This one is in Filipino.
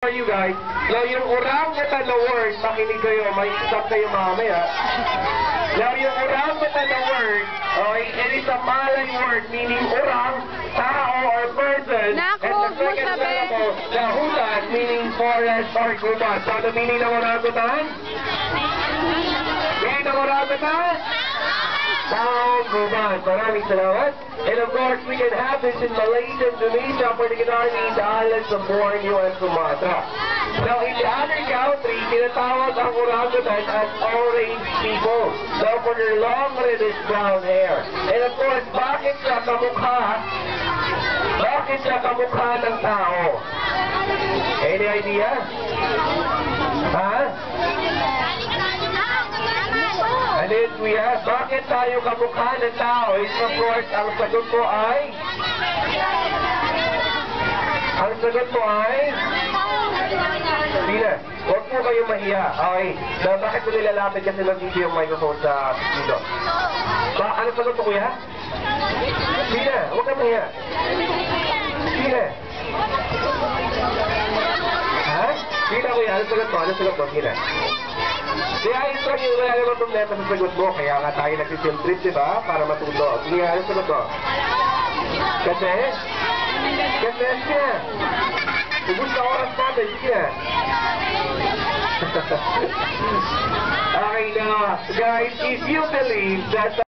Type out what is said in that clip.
For you guys, now yung orangutan na word, makinig kayo, may stop kayo mamaya. Now yung orangutan na word, okay, it is a Malay word meaning orang, tao or person. Naku, and the second syllable, the hutan, meaning forest or gubat. So ano meaning ng orangutan? Meaning ng orangutan? Tao, gubat. Maraming salamat. And of course, we can have this in Malaysia, Indonesia, particularly in the islands of Borneo and Sumatra. Now, in the other countries, tinatawag ang orangutan as orange people. Now, for their long reddish brown hair. And of course, bakit siya kamukha ng tao? Any idea? Ha? And then we ask, bakit tayo kamukha ng tao? Is of course, ang sagot ko ay? Sina, huwag po kayo mahiya. Okay. Na, bakit ko nilalapit kasi mag-video yung microphone sa dito? Ano sagot mo, kuya? Sina, huwag ka mahiya. Sina. Ha? Sina, kuya, ano sagot mo? Sina. Kaya ito yung wala naman problema sa sagot mo. Kaya nga tayo nag-film trip, diba? Para matuto. Sige, ano sagot mo? Kasi? Siya. Ubus na oras natin, siya. Okay, now, guys, if you believe that